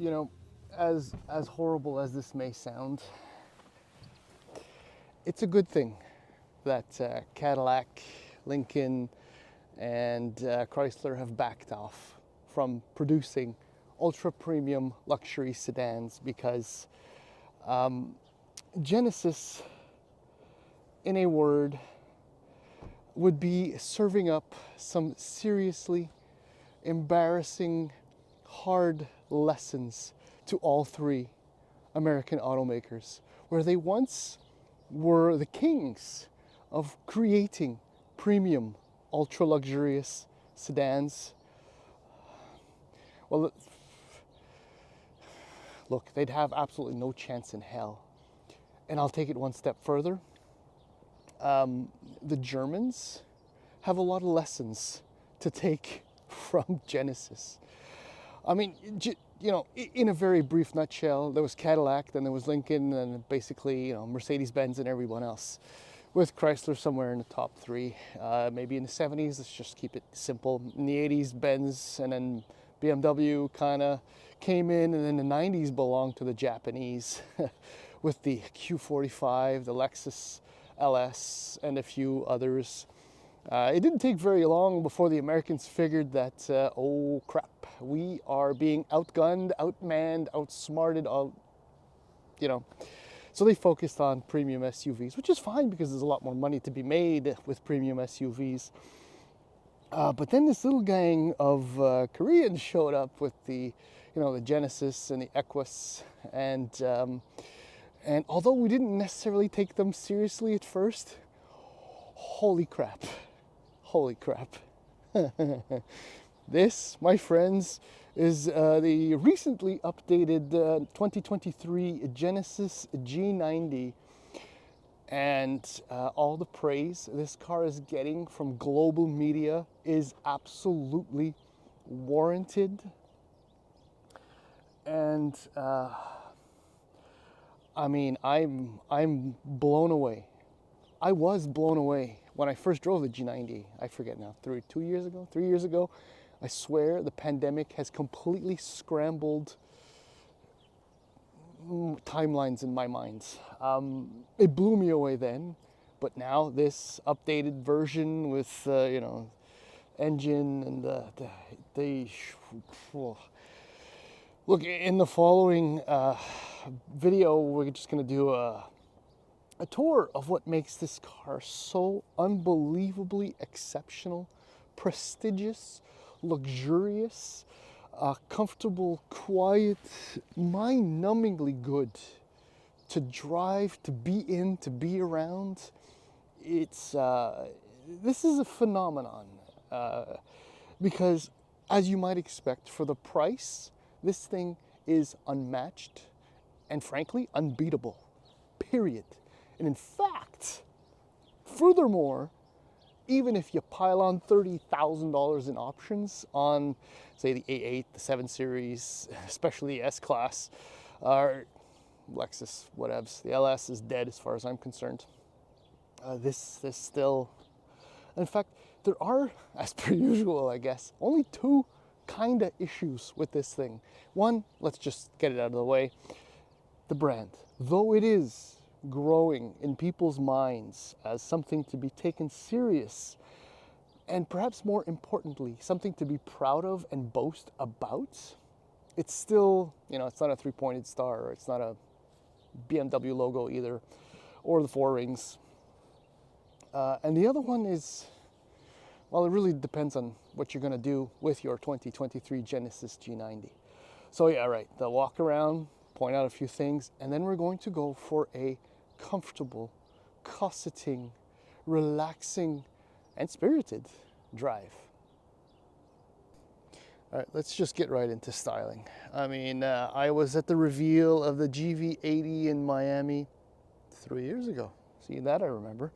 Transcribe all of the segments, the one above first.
You know, as horrible as this may sound, it's a good thing that Cadillac, Lincoln, and Chrysler have backed off from producing ultra premium luxury sedans because Genesis, in a word, would be serving up some seriously embarrassing, hard lessons to all three American automakers, where they once were the kings of creating premium, ultra luxurious sedans. Well, look, they'd have absolutely no chance in hell. And I'll take it one step further. The Germans have a lot of lessons to take from Genesis. I mean, in a very brief nutshell, there was Cadillac, then there was Lincoln, and basically, Mercedes-Benz and everyone else, with Chrysler somewhere in the top three. Maybe in the 70s, let's just keep it simple. In the 80s, Benz, and then BMW kind of came in, and then the 90s belonged to the Japanese with the Q45, the Lexus LS, and a few others. It didn't take very long before the Americans figured that, oh crap, we are being outgunned, outmanned, outsmarted, So they focused on premium SUVs, which is fine because there's a lot more money to be made with premium SUVs. But then this little gang of Koreans showed up with the Genesis and the Equus, and although we didn't necessarily take them seriously at first, holy crap. This, my friends, is the recently updated 2023 Genesis G90. And all the praise this car is getting from global media is absolutely warranted. And I'm blown away. I was blown away when I first drove the G90. I forget now, 3 years ago. I swear the pandemic has completely scrambled timelines in my mind. It blew me away then, but now this updated version with engine and the look, in the following video, we're just gonna do a tour of what makes this car so unbelievably exceptional, prestigious, luxurious, comfortable, quiet, mind-numbingly good to drive, to be in, to be around. It's this is a phenomenon because, as you might expect, for the price, this thing is unmatched and frankly unbeatable. Period. And in fact, furthermore, even if you pile on $30,000 in options on, say, the A8, the 7 Series, especially the S-Class, or Lexus, whatevs, the LS is dead as far as I'm concerned. This still, in fact, there are, as per usual, I guess, only two kind of issues with this thing. One, let's just get it out of the way, the brand. Though it is growing in people's minds as something to be taken serious, and perhaps more importantly, something to be proud of and boast about, it's still, it's not a three-pointed star, or it's not a BMW logo either, or the four rings. And the other one is, well, it really depends on what you're going to do with your 2023 Genesis G90. So yeah, right, the walk around, point out a few things, and then we're going to go for a comfortable, cosseting, relaxing, and spirited drive. All right, let's just get right into styling. I was at the reveal of the GV80 in Miami 3 years ago. See, that I remember.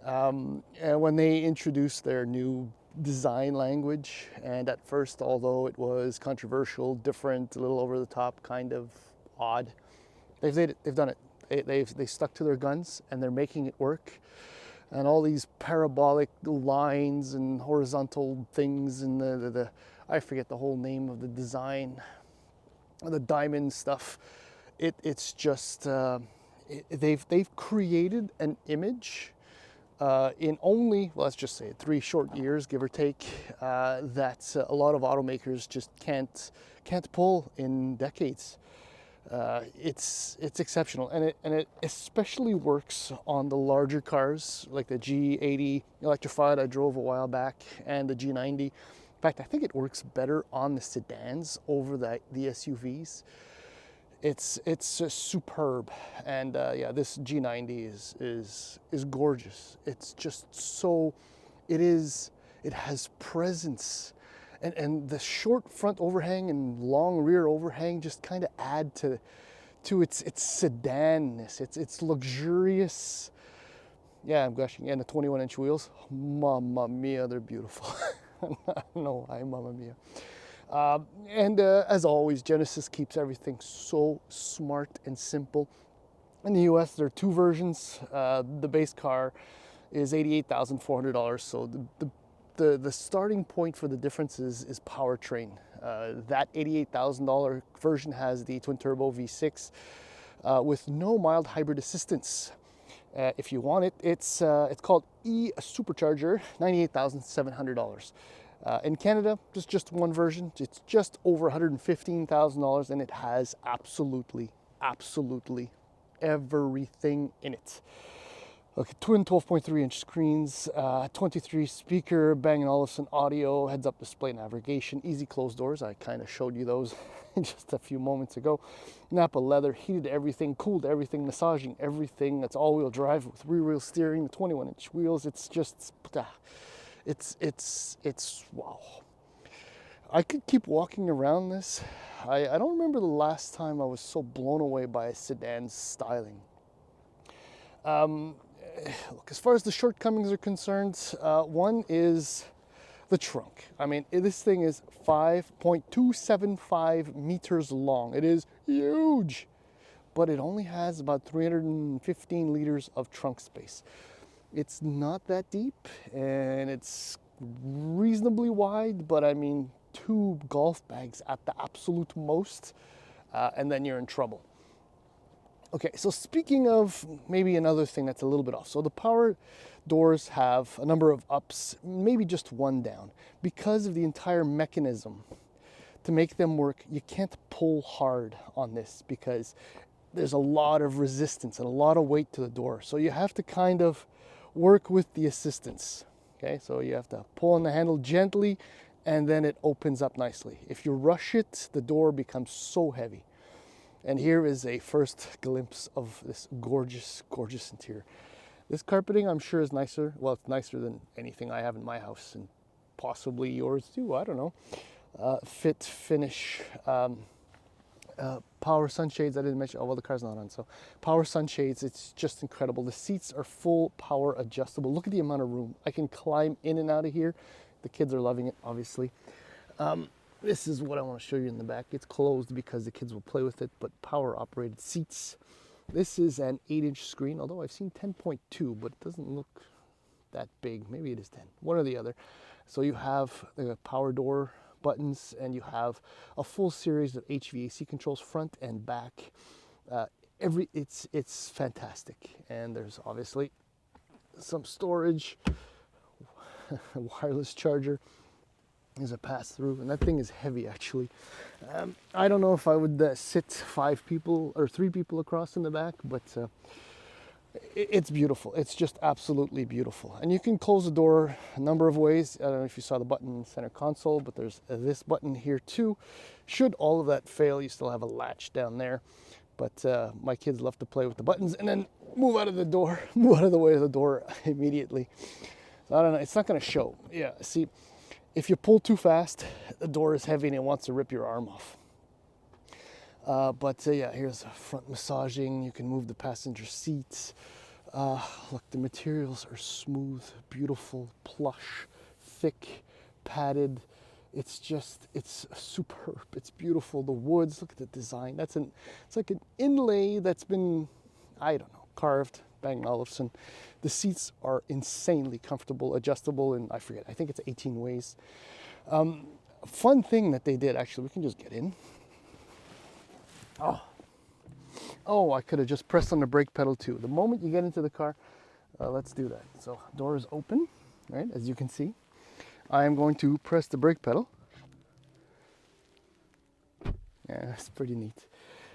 And when they introduced their new design language, and at first, although it was controversial, different, a little over the top, kind of odd, they've done it. They stuck to their guns, and they're making it work. And all these parabolic lines and horizontal things, and I forget the whole name of the design. the diamond stuff. It's just they've created an image in only, let's just say, 3 short years, give or take, that a lot of automakers just can't pull in decades. It's exceptional, and it especially works on the larger cars like the G80 electrified I drove a while back, and the G90. In fact, I think it works better on the sedans over the SUVs. It's superb, and yeah, this G90 is gorgeous. It's just so, it has presence, and the short front overhang and long rear overhang just kind of add to its sedanness. It's luxurious. Yeah, I'm gushing. And the 21-inch wheels, mamma mia, they're beautiful. I don't know why, mamma mia. And as always, Genesis keeps everything so smart and simple. In the US, there are 2 versions. The base car is $88,400. So the starting point for the difference is powertrain. That $88,000 version has the twin turbo V6 with no mild hybrid assistance. If you want it, it's called E-Supercharger, $98,700. In Canada, just one version. It's just over $115,000, and it has absolutely everything in it. Okay, twin 12.3-inch screens, 23 speaker, Bang & Olufsen audio, heads-up display navigation, easy closed doors. I kind of showed you those just a few moments ago. Napa leather, heated everything, cooled everything, massaging everything. That's all-wheel drive with rear-wheel steering, the 21-inch wheels. It's just, it's wow. I could keep walking around this. I don't remember the last time I was so blown away by a sedan's styling. Look, as far as the shortcomings are concerned, one is the trunk. I mean, this thing is 5.275 meters long. It is huge, but it only has about 315 liters of trunk space. It's not that deep, and it's reasonably wide, but I mean, 2 golf bags at the absolute most, and then you're in trouble. Okay, so speaking of maybe another thing that's a little bit off. So the power doors have a number of ups, maybe just one down. Because of the entire mechanism to make them work, you can't pull hard on this because there's a lot of resistance and a lot of weight to the door. So you have to kind of work with the assistance. Okay, so you have to pull on the handle gently, and then it opens up nicely. If you rush it, the door becomes so heavy. And here is a first glimpse of this gorgeous, gorgeous interior. This carpeting, I'm sure, is nicer. Well, it's nicer than anything I have in my house, and possibly yours too, I don't know. Fit, finish, power sunshades, I didn't mention, oh, well, the car's not on, so power sunshades, it's just incredible. The seats are full power adjustable. Look at the amount of room. I can climb in and out of here. The kids are loving it, obviously. This is what I want to show you in the back. It's closed because the kids will play with it, but power operated seats. This is an 8-inch screen, although I've seen 10.2, but it doesn't look that big. Maybe it is 10, one or the other. So you have the power door buttons, and you have a full series of HVAC controls front and back. It's fantastic. And there's obviously some storage, wireless charger. Is a pass-through, and that thing is heavy actually. I don't know if I would sit 5 people or 3 people across in the back, but it's beautiful. It's just absolutely beautiful. And you can close the door a number of ways. I don't know if you saw the button in the center console, but there's this button here too. Should all of that fail, you still have a latch down there. But my kids love to play with the buttons and then move out of the door, move out of the way of the door immediately. So I don't know, it's not gonna show. Yeah, see, if you pull too fast, the door is heavy and it wants to rip your arm off. Yeah, here's front massaging. You can move the passenger seats. Look, the materials are smooth, beautiful, plush, thick, padded. It's superb. It's beautiful. The woods, look at the design. It's like an inlay that's been, I don't know, carved. Bang & Olufsen. The seats are insanely comfortable, adjustable, and I think it's 18 ways. Fun thing that they did, actually, we can just get in. Oh, I could have just pressed on the brake pedal too. The moment you get into the car, let's do that. So door is open, right? As you can see, I am going to press the brake pedal. Yeah, that's pretty neat.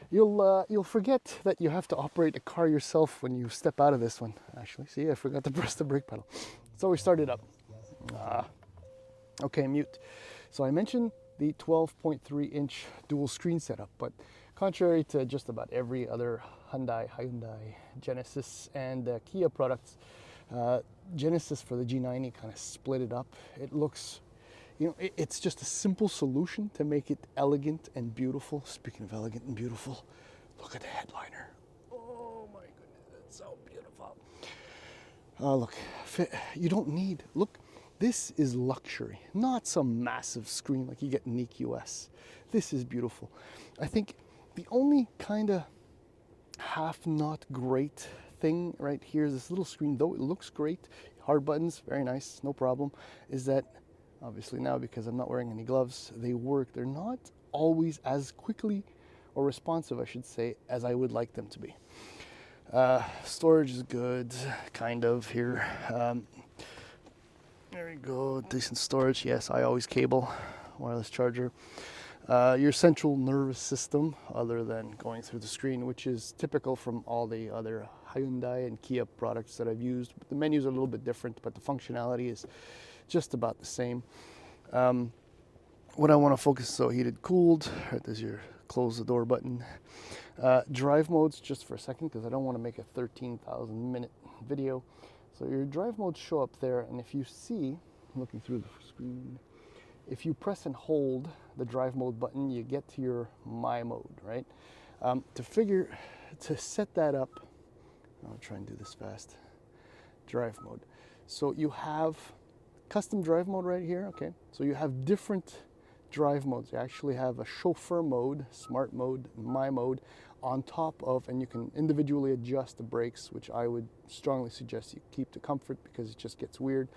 You'll forget that you have to operate a car yourself when you step out of this one. Actually, see, I forgot to press the brake pedal. So we started up. Okay, mute. So I mentioned the 12.3 inch dual screen setup, but contrary to just about every other Hyundai, Genesis, and Kia products, Genesis for the G90 kind of split it up. It looks, it's just a simple solution to make it elegant and beautiful. Speaking of elegant and beautiful, look at the headliner. Oh my goodness, it's so beautiful. Look, you don't need, look, this is luxury, not some massive screen like you get in EQS. This is beautiful. I think the only kind of half not great thing right here is this little screen, though it looks great, hard buttons, very nice, no problem, is that obviously now because I'm not wearing any gloves, they work. They're not always as quickly or responsive, I should say, as I would like them to be. Storage is good, kind of here. There we go, decent storage. Yes, I always cable, wireless charger. Your central nervous system, other than going through the screen, which is typical from all the other Hyundai and Kia products that I've used. The menus are a little bit different, but the functionality is just about the same. What I want to focus, so heated, cooled, right, there's your close the door button. Drive modes, just for a second, because I don't want to make a 13,000 minute video. So your drive modes show up there, and if you see, looking through the screen, if you press and hold the drive mode button, you get to your My mode, right? To set that up, I'll try and do this fast. Drive mode. So you have custom drive mode right here, okay? So you have different drive modes. You actually have a chauffeur mode, smart mode, My mode on top of, and you can individually adjust the brakes, which I would strongly suggest you keep to comfort because it just gets weird.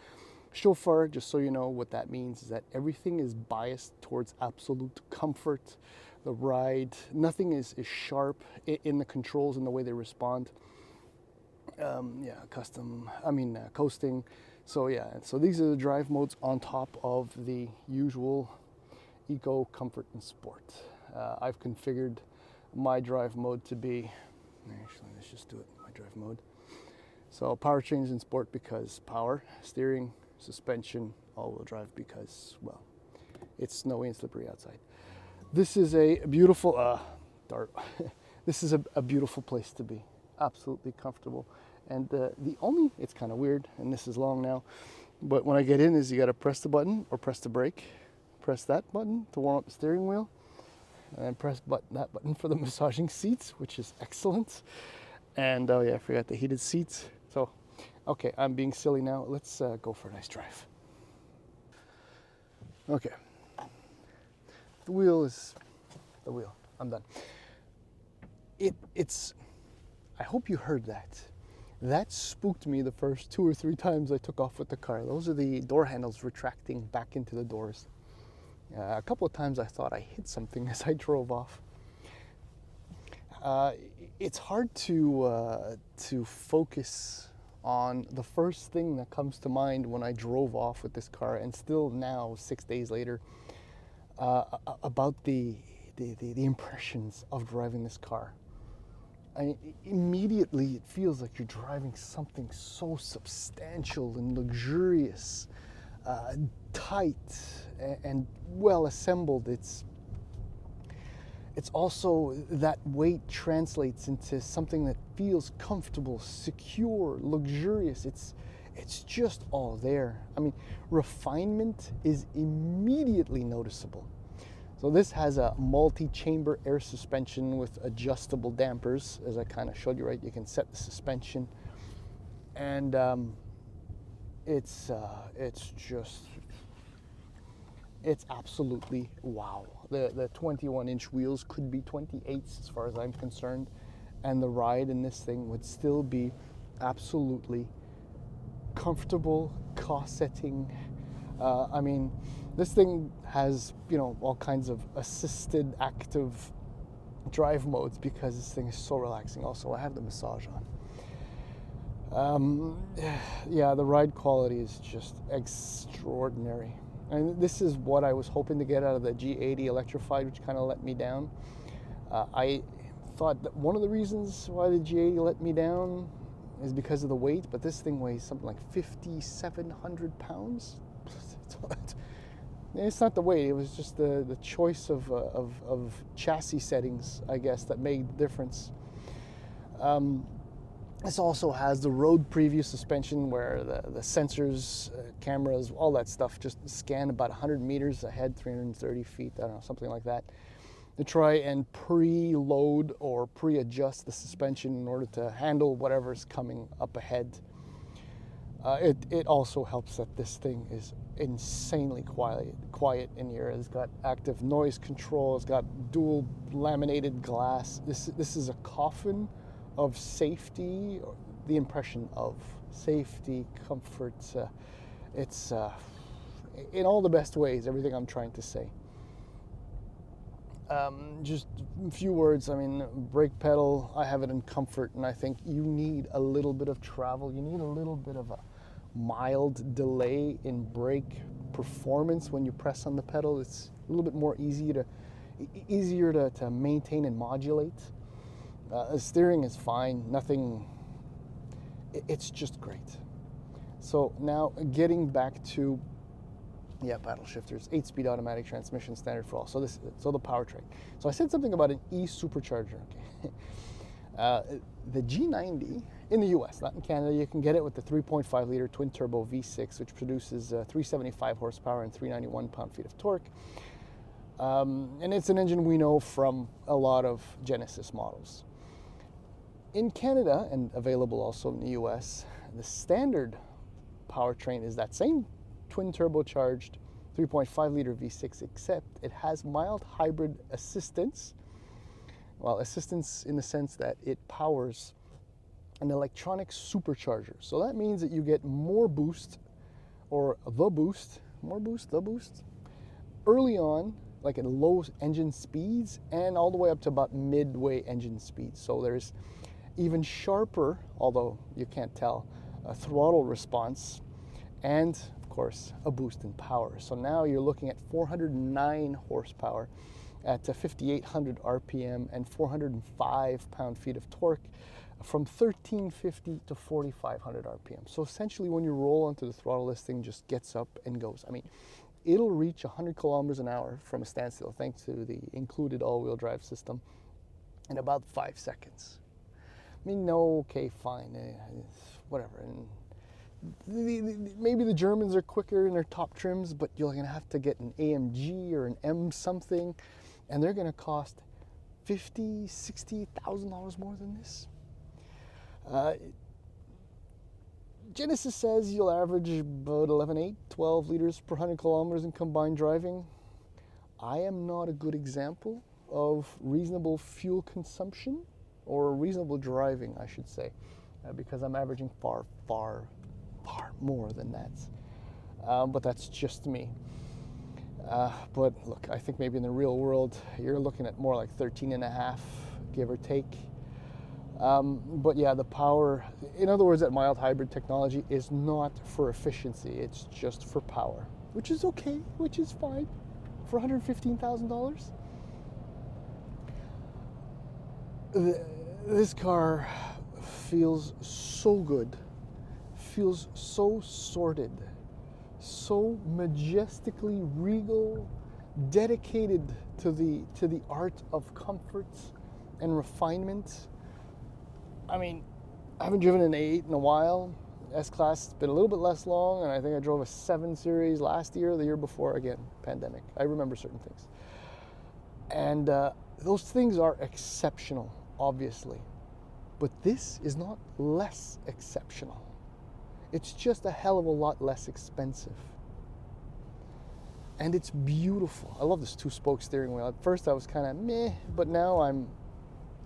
Chauffeur, just so you know what that means, is that everything is biased towards absolute comfort. The ride, nothing is sharp in the controls and the way they respond. Coasting. So yeah, so these are the drive modes on top of the usual Eco, Comfort, and Sport. I've configured my drive mode to be, actually let's just do it, my drive mode. So powertrain is in Sport because power, steering, suspension, all-wheel drive because, well, it's snowy and slippery outside. This is a beautiful, this is a beautiful place to be, absolutely comfortable. And it's kind of weird, and this is long now, but when I get in is you got to press the button or press the brake, press that button to warm up the steering wheel, and then press that button for the massaging seats, which is excellent. And oh yeah, I forgot the heated seats. So, okay, I'm being silly now. Let's go for a nice drive. Okay, the wheel is the wheel. I'm done. I hope you heard that. That spooked me the first 2 or 3 times I took off with the car. Those are the door handles retracting back into the doors. A couple of times I thought I hit something as I drove off. It's hard to focus on the first thing that comes to mind when I drove off with this car, and still now, 6 days later, about the impressions of driving this car. Immediately it feels like you're driving something so substantial and luxurious, tight and well assembled. It's also that weight translates into something that feels comfortable, secure, luxurious. It's just all there. I mean, refinement is immediately noticeable. So this has a multi-chamber air suspension with adjustable dampers, as I kind of showed you, right? You can set the suspension, and it's absolutely wow. The 21-inch wheels could be 28s as far as I'm concerned, and the ride in this thing would still be absolutely comfortable, cost-setting. I mean, this thing has, all kinds of assisted active drive modes because this thing is so relaxing. Also, I have the massage on. Yeah, the ride quality is just extraordinary. And this is what I was hoping to get out of the G80 electrified, which kind of let me down. I thought that one of the reasons why the G80 let me down is because of the weight, but this thing weighs something like 5,700 pounds. It's not the weight, it was just the choice of chassis settings, I guess, that made the difference. This also has the road preview suspension where the sensors, cameras, all that stuff just scan about 100 meters ahead, 330 feet, I don't know, something like that, to try and pre-load or pre-adjust the suspension in order to handle whatever's coming up ahead. It also helps that this thing is insanely quiet in here. It's got active noise control. It's got dual laminated glass. This is a coffin of safety, or the impression of safety, comfort. It's in all the best ways, everything I'm trying to say. Just a few words. I mean, brake pedal, I have it in comfort, and I think you need a little bit of travel. You need a little bit of a mild delay in brake performance when you press on the pedal. It's a little bit more easier to maintain and modulate. The steering is fine, nothing, it's just great. So now getting back to, paddle shifters, 8-speed automatic transmission, standard for all. So the powertrain. So I said something about an e-supercharger. Okay. The G90 in the US, not in Canada, you can get it with the 3.5 liter twin turbo V6, which produces 375 horsepower and 391 pound-feet of torque. And it's an engine we know from a lot of Genesis models. In Canada, and available also in the US, the standard powertrain is that same twin turbocharged 3.5 liter V6, except it has mild hybrid assistance. Well, assistance in the sense that it powers an electronic supercharger. So that means that you get more boost, or the boost, early on, like at low engine speeds, and all the way up to about midway engine speeds. So there's even sharper, although you can't tell, a throttle response, and of course a boost in power. So now you're looking at 409 horsepower at 5,800 RPM and 405 pound-feet of torque from 1350 to 4,500 RPM. So essentially when you roll onto the throttle, this thing just gets up and goes. I mean, it'll reach 100 kilometers an hour from a standstill thanks to the included all-wheel drive system in about 5 seconds. I mean, no, okay, fine, whatever. And maybe the Germans are quicker in their top trims, but you're going to have to get an AMG or an M something, and they're going to cost $50,000, $60,000 more than this. Genesis says you'll average about 11.8, 12 liters per 100 kilometers in combined driving. I am not a good example of reasonable fuel consumption, or reasonable driving, I should say, because I'm averaging far more than that. But that's just me. But look, I think maybe in the real world, you're looking at more like 13.5, give or take. But yeah, the power, in other words, that mild hybrid technology is not for efficiency, it's just for power, which is okay, which is fine for $115,000. This car feels so good, feels so sorted, so majestically regal, dedicated to the art of comfort and refinement. I mean, I haven't driven an 8 in a while. S-Class has been a little bit less long, and I think I drove a 7 Series last year, the year before, again, pandemic. I remember certain things. And those things are exceptional, obviously. But this is not less exceptional. It's just a hell of a lot less expensive. And it's beautiful. I love this 2-spoke steering wheel. At first I was kind of meh, but now I'm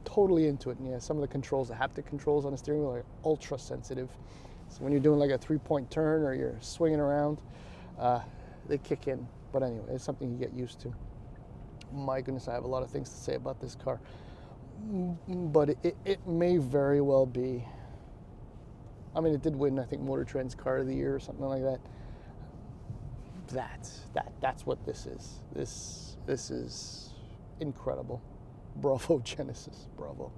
totally into it. And yeah, some of the controls, the haptic controls on the steering wheel are ultra sensitive. So when you're doing like a 3-point turn or you're swinging around, they kick in. But anyway, it's something you get used to. My goodness, I have a lot of things to say about this car. but it may very well be. I mean, it did win, I think, Motor Trend's Car of the Year or something like that. That's what this is. This is incredible. Bravo, Genesis. Bravo.